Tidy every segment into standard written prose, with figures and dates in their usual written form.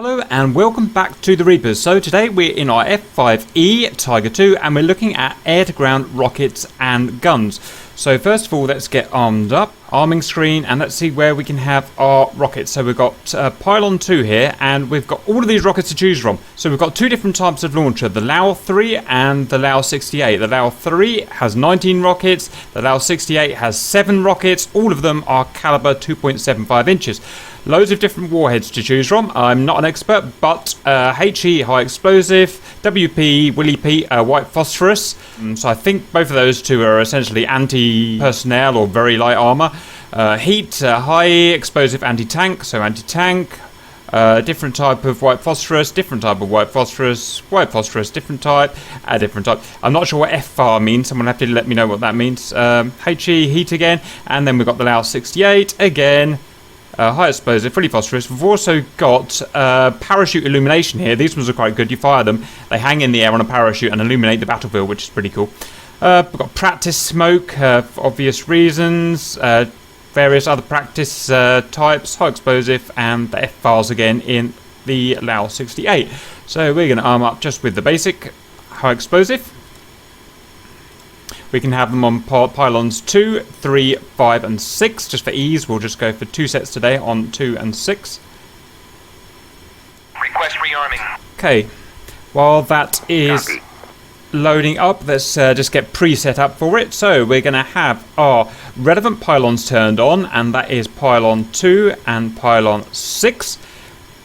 Hello and welcome back to the Reapers. So today we're in our F-5E Tiger II and we're looking at air-to-ground rockets and guns. So first of all, let's get armed up, arming screen, and let's see where we can have our rockets. So we've got Pylon 2 here, and we've got all of these rockets to choose from. So we've got two different types of launcher, the Lao 3 and the Lao 68. The Lao 3 has 19 rockets, the Lao 68 has 7 rockets, all of them are caliber 2.75 inches. Loads of different warheads to choose from. I'm not an expert, but HE, high explosive, WP, Willy P, white phosphorus. So I think both of those two are essentially anti-personnel or very light armor. Heat, high explosive anti-tank, so anti-tank. Different type of white phosphorus, different type of white phosphorus, different type, different type. I'm not sure what F-5E means, someone have to let me know what that means. HE, heat again, and then we've got the Lao 68 again. High explosive, fully phosphorus. We've also got parachute illumination here. These ones are quite good. You fire them, they hang in the air on a parachute and illuminate the battlefield, which is pretty cool. We've got practice smoke for obvious reasons. Various other practice types, high explosive, and the F-files again in the Lao 68. So we're going to arm up just with the basic high explosive. We can have them on pylons 2, 3, 5 and 6. Just for ease, we'll just go for 2 sets today on 2 and 6. Request rearming. Okay, while that is loading up, let's just get pre-set up for it. So we're going to have our relevant pylons turned on, and that is pylon 2 and pylon 6.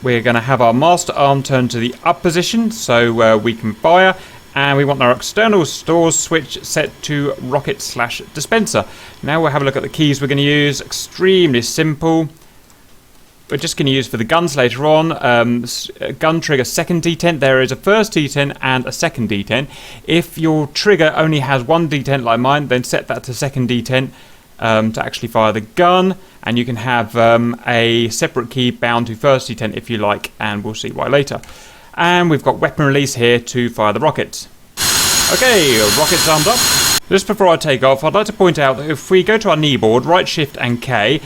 We're going to have our master arm turned to the up position so we can fire. And we want our external stores switch set to rocket/dispenser. Now we'll have a look at the keys we're going to use. Extremely simple. We're just going to use for the guns later on. Gun trigger second detent. There is a first detent and a second detent. If your trigger only has one detent like mine, then set that to second detent to actually fire the gun. And you can have a separate key bound to first detent if you like, and we'll see why later. And we've got weapon release here to fire the rockets. Okay, rockets armed up. Just before I take off, I'd like to point out that if we go to our knee board, right shift and K,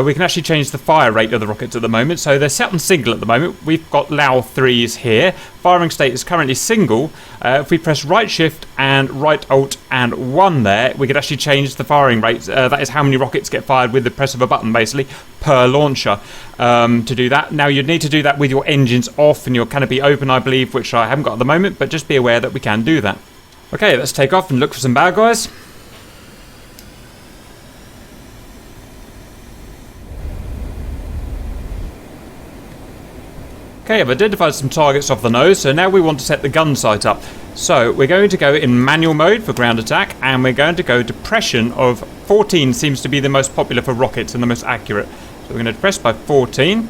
we can actually change the fire rate of the rockets at the moment. So they're set on single at the moment. We've got Lao 3s here. Firing state is currently single. If we press right shift and right alt and 1 there, we could actually change the firing rate. That is how many rockets get fired with the press of a button, basically, per launcher. To do that. Now you'd need to do that with your engines off and your canopy open, I believe, which I haven't got at the moment, but just be aware that we can do that. Okay, let's take off and look for some bad guys. Okay, I've identified some targets off the nose, so now we want to set the gun sight up. So we're going to go in manual mode for ground attack, and we're going to go depression of 14 seems to be the most popular for rockets and the most accurate. So we're going to depress by 14.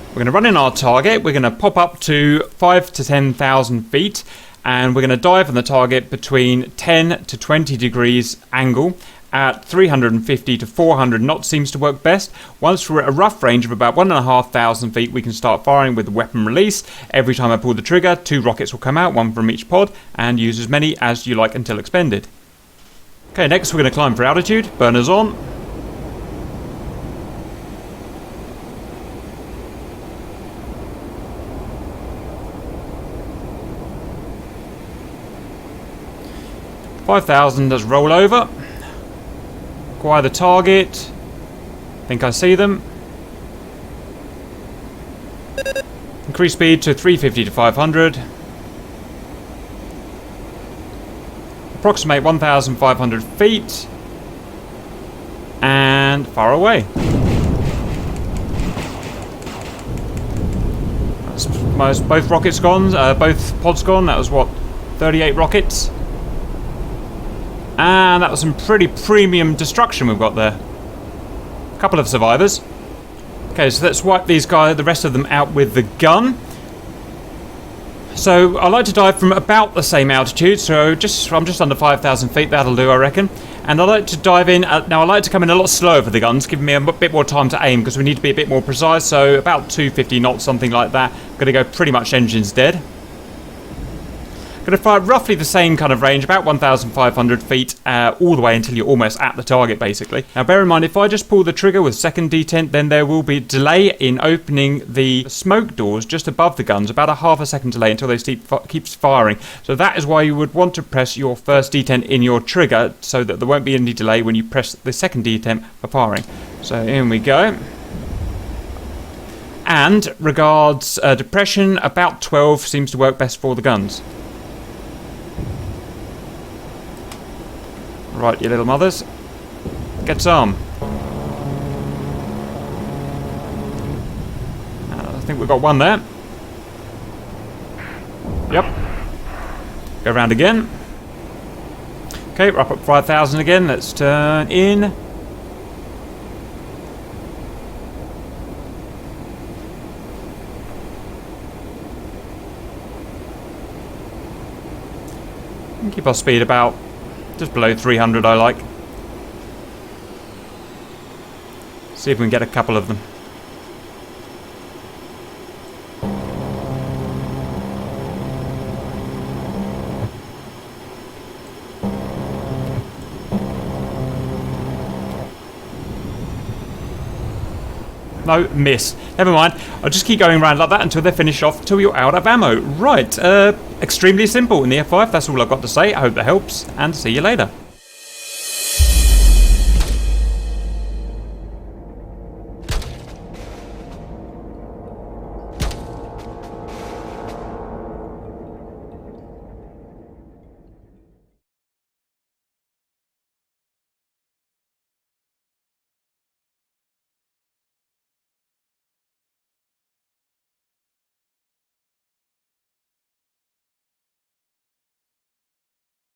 We're going to run in our target. We're going to pop up to 5 to 10,000 feet. And we're going to dive on the target between 10 to 20 degrees angle at 350 to 400 knots seems to work best. Once we're at a rough range of about 1,500 feet, we can start firing with the weapon release. Every time I pull the trigger, 2 rockets will come out, 1 from each pod, and use as many as you like until expended. Okay, next we're going to climb for altitude. Burners on. $5,000, let's roll over. Acquire the target. Think I see them. Increase speed to 350 to 500. Approximate 1,500 feet. And far away. That's both rockets gone, both pods gone. That was what, 38 rockets? And that was some pretty premium destruction we've got there. A couple of survivors. Okay, so let's wipe these guys, the rest of them out with the gun. So I like to dive from about the same altitude, so I'm just under 5,000 feet, that'll do I reckon. And I like to dive in, now I like to come in a lot slower for the guns, giving me a bit more time to aim because we need to be a bit more precise, so about 250 knots, something like that. I'm going to go pretty much engines dead. Going to fire roughly the same kind of range, about 1,500 feet, all the way until you're almost at the target, basically. Now, bear in mind, if I just pull the trigger with second detent, then there will be a delay in opening the smoke doors just above the guns, about a half a second delay until they keeps firing. So that is why you would want to press your first detent in your trigger, so that there won't be any delay when you press the second detent for firing. So in we go. And regards depression, about 12 seems to work best for the guns. Right, you little mothers. Get some. I think we've got one there. Yep. Go around again. Okay, we're up at 5,000 again. Let's turn in. And keep our speed about just below 300, I like. See if we can get a couple of them. No, miss. Never mind. I'll just keep going around like that until they're finished off, till you're out of ammo. Right, extremely simple in the F5. That's all I've got to say. I hope that helps, and see you later.